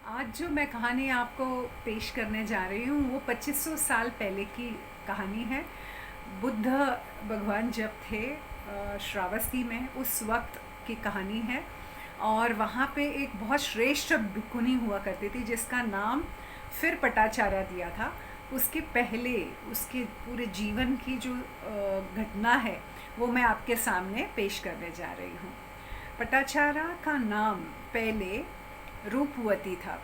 आज जो मैं कहानी आपको पेश करने जा रही हूँ वो 2500 साल पहले की कहानी है। बुद्ध भगवान जब थे श्रावस्ती में, उस वक्त की कहानी है। और वहाँ पे एक बहुत श्रेष्ठ भिक्खुनी हुआ करती थी जिसका नाम फिर पटाचारा दिया था। उसके पहले उसके पूरे जीवन की जो घटना है वो मैं आपके सामने पेश करने जा रही हूँ। पटाचारा का नाम पहले रूपवती था।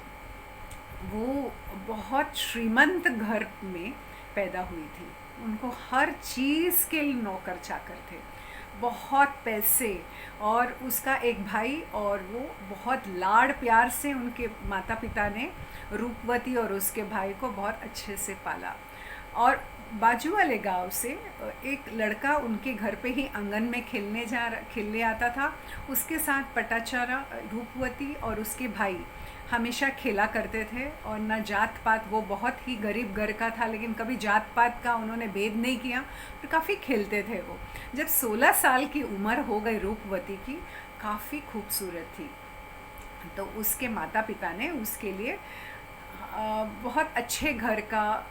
वो बहुत श्रीमंत घर में पैदा हुई थी। उनको हर चीज़ के लिए नौकर चाकर थे, बहुत पैसे। और उसका एक भाई, और वो बहुत लाड़ प्यार से उनके माता पिता ने रूपवती और उसके भाई को बहुत अच्छे से पाला। और बाजू वाले गांव से एक लड़का उनके घर पे ही आंगन में खेलने आता था। उसके साथ पटाचारा, रूपवती और उसके भाई हमेशा खेला करते थे। और न जात पात, वो बहुत ही गरीब घर का था लेकिन कभी जात पात का उन्होंने भेद नहीं किया, और काफ़ी खेलते थे वो। जब 16 साल की उम्र हो गई रूपवती की, काफ़ी खूबसूरत थी, तो उसके माता पिता ने उसके लिए बहुत अच्छे घर का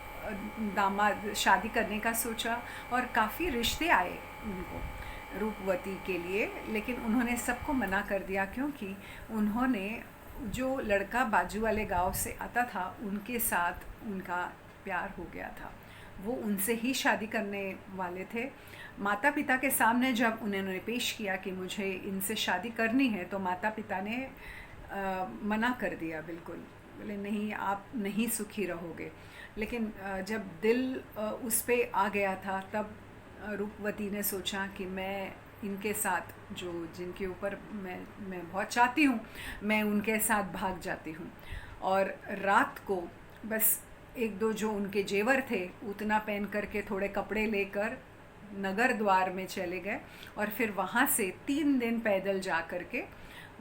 दामाद शादी करने का सोचा। और काफ़ी रिश्ते आए उनको रूपवती के लिए, लेकिन उन्होंने सबको मना कर दिया क्योंकि उन्होंने जो लड़का बाजू वाले गांव से आता था उनके साथ उनका प्यार हो गया था। वो उनसे ही शादी करने वाले थे। माता पिता के सामने जब उन्होंने पेश किया कि मुझे इनसे शादी करनी है, तो माता पिता ने मना कर दिया बिल्कुल। बोले नहीं, आप नहीं सुखी रहोगे। लेकिन जब दिल उस पे आ गया था, तब रूपवती ने सोचा कि मैं इनके साथ, जो जिनके ऊपर मैं बहुत चाहती हूँ, मैं उनके साथ भाग जाती हूँ। और रात को बस एक दो जो उनके जेवर थे उतना पहन करके, थोड़े कपड़े लेकर नगर द्वार में चले गए। और फिर वहाँ से 3 दिन पैदल जा कर के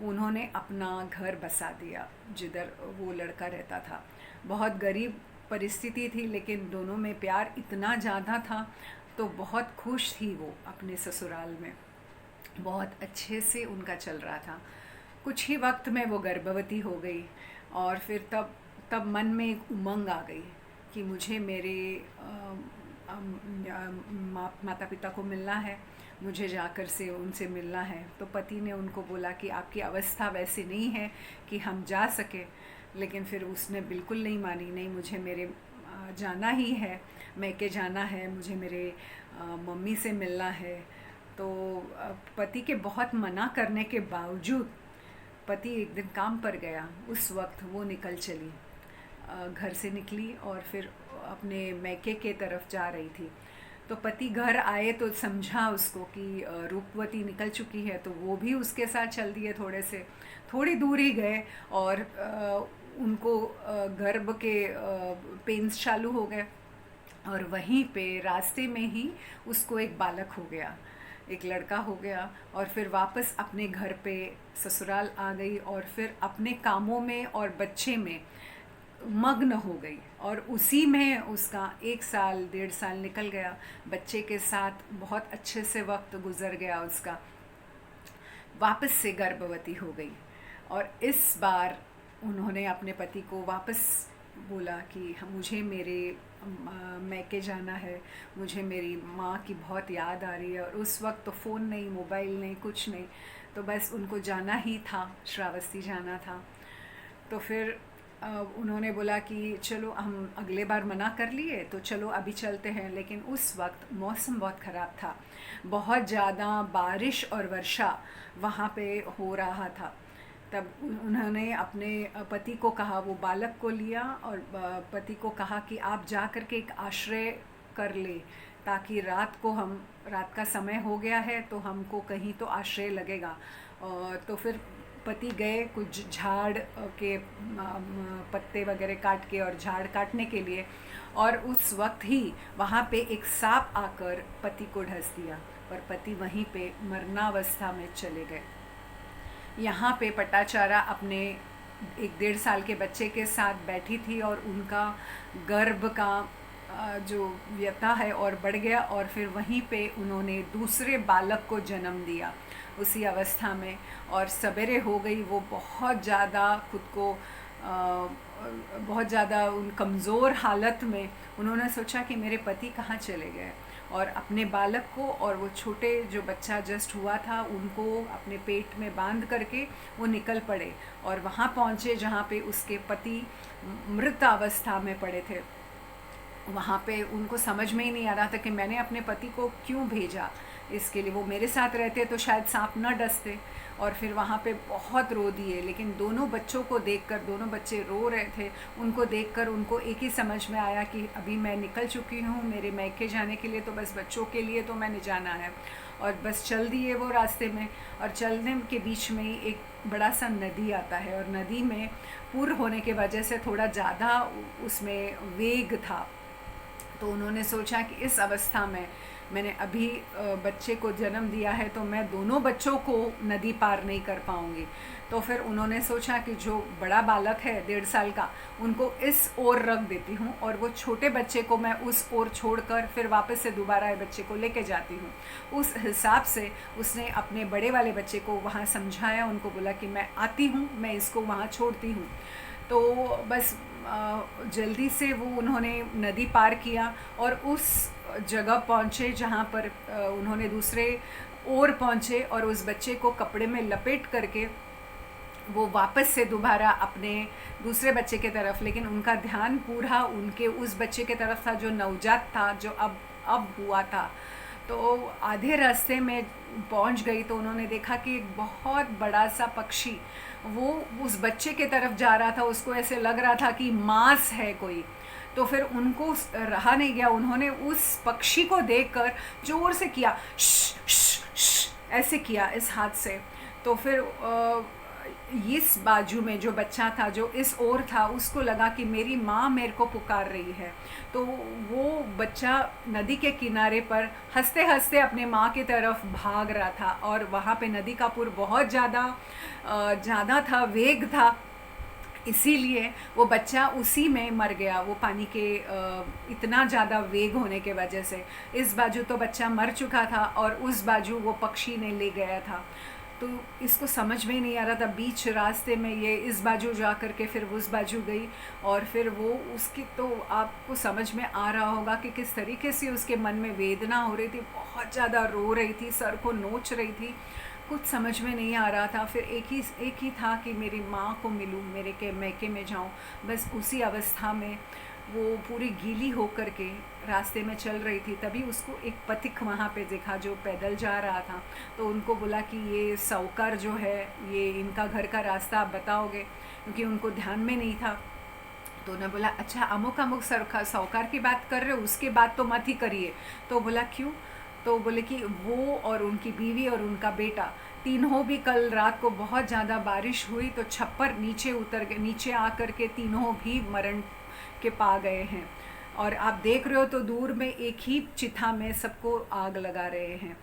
उन्होंने अपना घर बसा दिया जिधर वो लड़का रहता था। बहुत गरीब परिस्थिति थी लेकिन दोनों में प्यार इतना ज़्यादा था, तो बहुत खुश थी वो अपने ससुराल में। बहुत अच्छे से उनका चल रहा था। कुछ ही वक्त में वो गर्भवती हो गई। और फिर तब तब मन में एक उमंग आ गई कि मुझे मेरे माता पिता को मिलना है, मुझे जाकर से उनसे मिलना है। तो पति ने उनको बोला कि आपकी अवस्था वैसी नहीं है कि हम जा सके। लेकिन फिर उसने बिल्कुल नहीं मानी, नहीं मुझे मेरे जाना ही है, मैके जाना है, मुझे मेरे मम्मी से मिलना है। तो पति के बहुत मना करने के बावजूद पति एक दिन काम पर गया। उस वक्त वो निकल चली, घर से निकली और फिर अपने मैके के तरफ जा रही थी। तो पति घर आए तो समझा उसको कि रूपवती निकल चुकी है, तो वो भी उसके साथ चल दिए। थोड़ी दूर ही गए और उनको गर्भ के पेन्स चालू हो गए। और वहीं पे रास्ते में ही उसको एक बालक हो गया, एक लड़का हो गया। और फिर वापस अपने घर पे ससुराल आ गई और फिर अपने कामों में और बच्चे में मग्न हो गई। और उसी में उसका 1 साल 1.5 साल निकल गया। बच्चे के साथ बहुत अच्छे से वक्त गुजर गया उसका। वापस से गर्भवती हो गई। और इस बार उन्होंने अपने पति को वापस बोला कि मुझे मेरे मैके जाना है, मुझे मेरी माँ की बहुत याद आ रही है। और उस वक्त तो फ़ोन नहीं, मोबाइल नहीं, कुछ नहीं, तो बस उनको जाना ही था, श्रावस्ती जाना था। तो फिर उन्होंने बोला कि चलो, हम अगले बार मना कर लिए तो चलो अभी चलते हैं। लेकिन उस वक्त मौसम बहुत ख़राब था, बहुत ज़्यादा बारिश और वर्षा वहाँ पे हो रहा था। तब उन्होंने अपने पति को कहा, वो बालक को लिया और पति को कहा कि आप जा कर के एक आश्रय कर ले, ताकि रात का समय हो गया है तो हमको कहीं तो आश्रय लगेगा। और तो फिर पति गए कुछ झाड़ के पत्ते वगैरह काट के, और झाड़ काटने के लिए। और उस वक्त ही वहाँ पे एक सांप आकर पति को ढस दिया और पति वहीं पे मरणावस्था में चले गए। यहाँ पे पटाचारा अपने 1 1.5 साल के बच्चे के साथ बैठी थी और उनका गर्भ का जो व्यथा है और बढ़ गया। और फिर वहीं पे उन्होंने दूसरे बालक को जन्म दिया उसी अवस्था में। और सवेरे हो गई, वो बहुत ज़्यादा खुद को बहुत ज़्यादा उन कमज़ोर हालत में उन्होंने सोचा कि मेरे पति कहाँ चले गए, और अपने बालक को और वो छोटे जो बच्चा जस्ट हुआ था उनको अपने पेट में बांध करके वो निकल पड़े और वहाँ पहुँचे जहाँ पे उसके पति मृत अवस्था में पड़े थे। वहाँ पे उनको समझ में ही नहीं आ रहा था कि मैंने अपने पति को क्यों भेजा इसके लिए। वो मेरे साथ रहते तो शायद सांप न डसते। और फिर वहाँ पे बहुत रो दिए, लेकिन दोनों बच्चों को देखकर, दोनों बच्चे रो रहे थे, उनको देखकर उनको एक ही समझ में आया कि अभी मैं निकल चुकी हूँ मेरे मैके जाने के लिए, तो बस बच्चों के लिए तो मैंने जाना है। और बस चल दिए वो रास्ते में, और चलने के बीच में ही एक बड़ा सा नदी आता है, और नदी में पूर होने के वजह से थोड़ा ज़्यादा उसमें वेग था। तो उन्होंने सोचा कि इस अवस्था में मैंने अभी बच्चे को जन्म दिया है, तो मैं दोनों बच्चों को नदी पार नहीं कर पाऊँगी। तो फिर उन्होंने सोचा कि जो बड़ा बालक है 1.5 साल का, उनको इस ओर रख देती हूँ और वो छोटे बच्चे को मैं उस ओर छोड़कर फिर वापस से दोबारा बच्चे को लेके जाती हूँ। उस हिसाब से उसने अपने बड़े वाले बच्चे को वहाँ समझाया, उनको बोला कि मैं आती हूँ, मैं इसको वहाँ छोड़ती हूँ। तो बस जल्दी से वो उन्होंने नदी पार किया और उस जगह पहुँचे जहाँ पर उन्होंने दूसरे ओर पहुँचे, और उस बच्चे को कपड़े में लपेट करके वो वापस से दोबारा अपने दूसरे बच्चे के तरफ, लेकिन उनका ध्यान पूरा उनके उस बच्चे के तरफ था जो नवजात था, जो अब हुआ था। तो आधे रास्ते में पहुंच गई तो उन्होंने देखा कि एक बहुत बड़ा सा पक्षी वो उस बच्चे के तरफ जा रहा था। उसको ऐसे लग रहा था कि मांस है कोई। तो फिर उनको रहा नहीं गया, उन्होंने उस पक्षी को देखकर जोर से किया, श, श, श, ऐसे किया इस हाथ से। तो फिर इस बाजू में जो बच्चा था जो इस ओर था, उसको लगा कि मेरी माँ मेरे को पुकार रही है। तो वो बच्चा नदी के किनारे पर हंसते हंसते अपने माँ की तरफ भाग रहा था, और वहाँ पे नदी का पुर बहुत ज़्यादा था, वेग था, इसीलिए वो बच्चा उसी में मर गया, वो पानी के इतना ज़्यादा वेग होने के वजह से। इस बाजू तो बच्चा मर चुका था और उस बाजू वो पक्षी ने ले गया था। तो इसको समझ में नहीं आ रहा था, बीच रास्ते में ये इस बाजू जा कर के फिर उस बाजू गई, और फिर वो उसकी, तो आपको समझ में आ रहा होगा कि किस तरीके से उसके मन में वेदना हो रही थी, बहुत ज़्यादा रो रही थी, सर को नोच रही थी, कुछ समझ में नहीं आ रहा था। फिर एक ही था कि मेरी माँ को मिलूँ, मेरे के मैके में जाऊँ। बस उसी अवस्था में वो पूरी गीली होकर के रास्ते में चल रही थी। तभी उसको एक पथिक वहाँ पे देखा जो पैदल जा रहा था। तो उनको बोला कि ये साहूकार जो है, ये इनका घर का रास्ता आप बताओगे, क्योंकि उनको ध्यान में नहीं था। तो उन्होंने बोला अच्छा अमुक अमुक साहूकार की बात कर रहे हो, उसके बात तो मत ही करिए। तो बोला क्यों? तो बोले कि वो और उनकी बीवी और उनका बेटा तीनों भी कल रात को बहुत ज़्यादा बारिश हुई तो छप्पर नीचे उतर गए, नीचे आ कर के तीनों भी मरण के पा गए हैं। और आप देख रहे हो तो दूर में एक ही चिता में सबको आग लगा रहे हैं।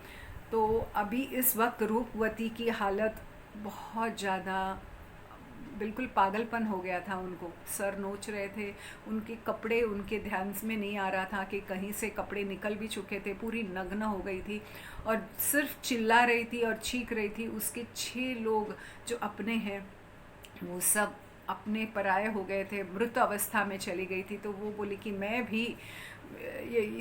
तो अभी इस वक्त रूपवती की हालत बहुत ज़्यादा, बिल्कुल पागलपन हो गया था उनको, सर नोच रहे थे, उनके कपड़े उनके ध्यान में नहीं आ रहा था कि कहीं से कपड़े निकल भी चुके थे, पूरी नग्न हो गई थी और सिर्फ चिल्ला रही थी और चीख रही थी। उसके 6 लोग जो अपने हैं वो सब अपने पराये हो गए थे, मृत अवस्था में चली गई थी। तो वो बोली कि मैं भी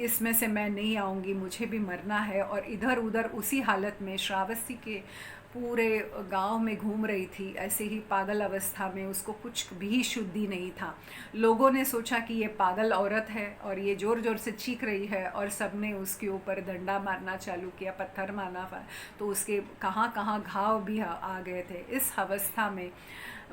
इसमें से मैं नहीं आऊँगी, मुझे भी मरना है। और इधर उधर उसी हालत में श्रावस्ती के पूरे गांव में घूम रही थी, ऐसे ही पागल अवस्था में, उसको कुछ भी शुद्धि नहीं था। लोगों ने सोचा कि ये पागल औरत है और ये ज़ोर ज़ोर से चीख रही है, और सब ने उसके ऊपर डंडा मारना चालू किया, पत्थर मारना, तो उसके कहाँ कहाँ घाव भी आ गए थे। इस अवस्था में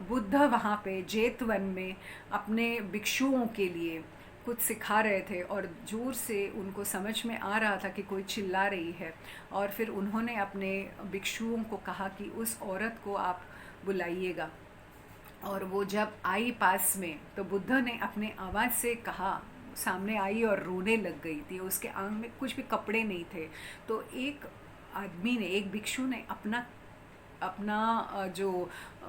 बुद्ध वहाँ पे जेतवन में अपने भिक्षुओं के लिए कुछ सिखा रहे थे, और जोर से उनको समझ में आ रहा था कि कोई चिल्ला रही है। और फिर उन्होंने अपने भिक्षुओं को कहा कि उस औरत को आप बुलाइएगा। और वो जब आई पास में तो बुद्ध ने अपने आवाज़ से कहा, सामने आई और रोने लग गई थी, उसके आंग में कुछ भी कपड़े नहीं थे। तो एक आदमी ने, एक भिक्षु ने अपना जो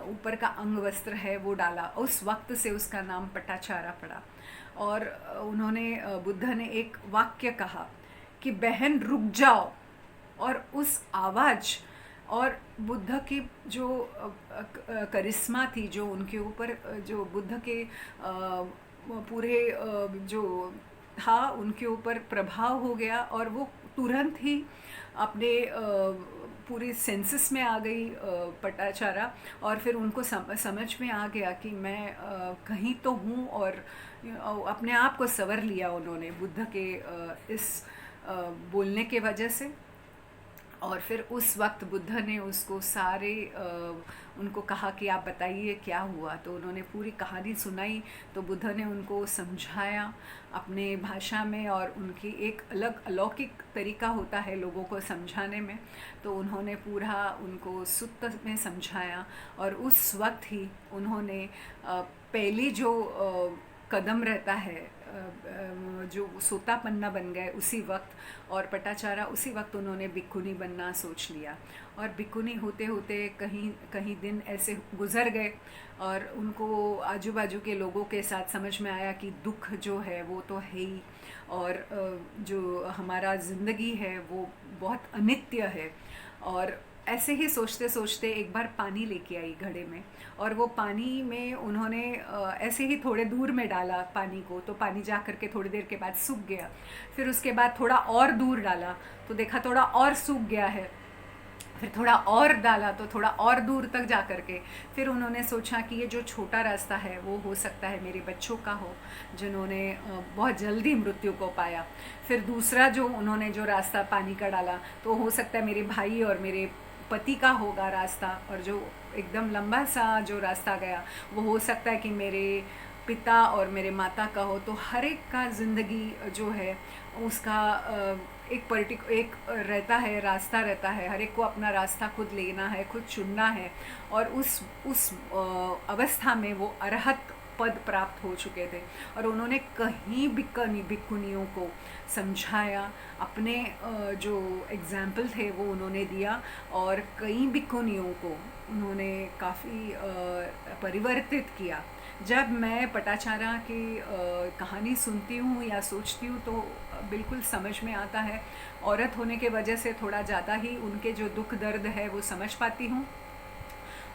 ऊपर का अंग वस्त्र है वो डाला। उस वक्त से उसका नाम पटाचारा पड़ा। और उन्होंने, बुद्ध ने एक वाक्य कहा कि बहन रुक जाओ, और उस आवाज़ और बुद्ध की जो करिश्मा थी, जो उनके ऊपर जो बुद्ध के पूरे जो था उनके ऊपर प्रभाव हो गया, और वो तुरंत ही अपने पूरे सेंसेस में आ गई पटाचारा। और फिर उनको समझ में आ गया कि मैं कहीं तो हूँ, और अपने आप को संवर लिया उन्होंने बुद्ध के इस बोलने के वजह से। और फिर उस वक्त बुद्ध ने उसको सारे उनको कहा कि आप बताइए क्या हुआ। तो उन्होंने पूरी कहानी सुनाई। तो बुद्ध ने उनको समझाया अपने भाषा में, और उनकी एक अलग अलौकिक तरीका होता है लोगों को समझाने में। तो उन्होंने पूरा उनको सुत्त में समझाया, और उस वक्त ही उन्होंने पहली जो कदम रहता है, जो सोता पन्ना बन गए उसी वक्त, और पटाचारा उसी वक्त उन्होंने भिक्खुनी बनना सोच लिया। और भिक्खुनी होते होते कहीं कहीं दिन ऐसे गुजर गए, और उनको आजू बाजू के लोगों के साथ समझ में आया कि दुख जो है वो तो है ही, और जो हमारा ज़िंदगी है वो बहुत अनित्य है। और ऐसे ही सोचते सोचते एक बार पानी लेके आई घड़े में, और वो पानी में उन्होंने ऐसे ही थोड़े दूर में डाला पानी को, तो पानी जा कर के थोड़ी देर के बाद सूख गया। फिर उसके बाद थोड़ा और दूर डाला तो देखा थोड़ा और सूख गया है। फिर थोड़ा और डाला तो थोड़ा और दूर तक जा कर के फिर उन्होंने सोचा कि ये जो छोटा रास्ता है वो हो सकता है मेरे बच्चों का हो, जिन्होंने बहुत जल्दी मृत्यु को पाया। फिर दूसरा जो उन्होंने जो रास्ता पानी का डाला तो हो सकता है मेरे भाई और मेरे पति का होगा रास्ता, और जो एकदम लंबा सा जो रास्ता गया वो हो सकता है कि मेरे पिता और मेरे माता का हो। तो हर एक का ज़िंदगी जो है उसका एक रहता है, रास्ता रहता है। हर एक को अपना रास्ता खुद लेना है, खुद चुनना है। और उस अवस्था में वो अरहत पद प्राप्त हो चुके थे, और उन्होंने कहीं भिक्खुनियों को समझाया, अपने जो एग्जाम्पल थे वो उन्होंने दिया, और कई भिक्खुनियों को उन्होंने काफ़ी परिवर्तित किया। जब मैं पटाचारा की कहानी सुनती हूँ या सोचती हूँ तो बिल्कुल समझ में आता है। औरत होने के वजह से थोड़ा ज़्यादा ही उनके जो दुख दर्द है वो समझ पाती हूँ,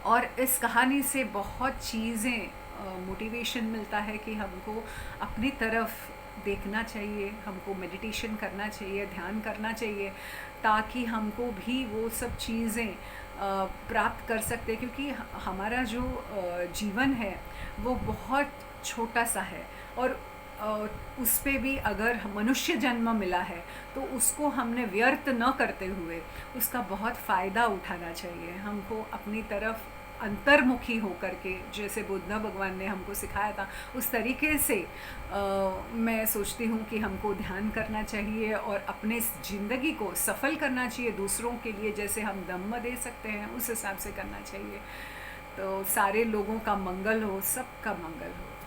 और इस कहानी से बहुत चीज़ें मोटिवेशन मिलता है कि हमको अपनी तरफ देखना चाहिए, हमको मेडिटेशन करना चाहिए, ध्यान करना चाहिए, ताकि हमको भी वो सब चीज़ें प्राप्त कर सकते। क्योंकि हमारा जो जीवन है वो बहुत छोटा सा है, और उस पे भी अगर मनुष्य जन्म मिला है तो उसको हमने व्यर्थ न करते हुए उसका बहुत फ़ायदा उठाना चाहिए। हमको अपनी तरफ अंतर्मुखी होकर के, जैसे बुद्ध भगवान ने हमको सिखाया था उस तरीके से मैं सोचती हूँ कि हमको ध्यान करना चाहिए और अपने ज़िंदगी को सफल करना चाहिए। दूसरों के लिए जैसे हम दम दे सकते हैं उस हिसाब से करना चाहिए। तो सारे लोगों का मंगल हो, सबका मंगल हो।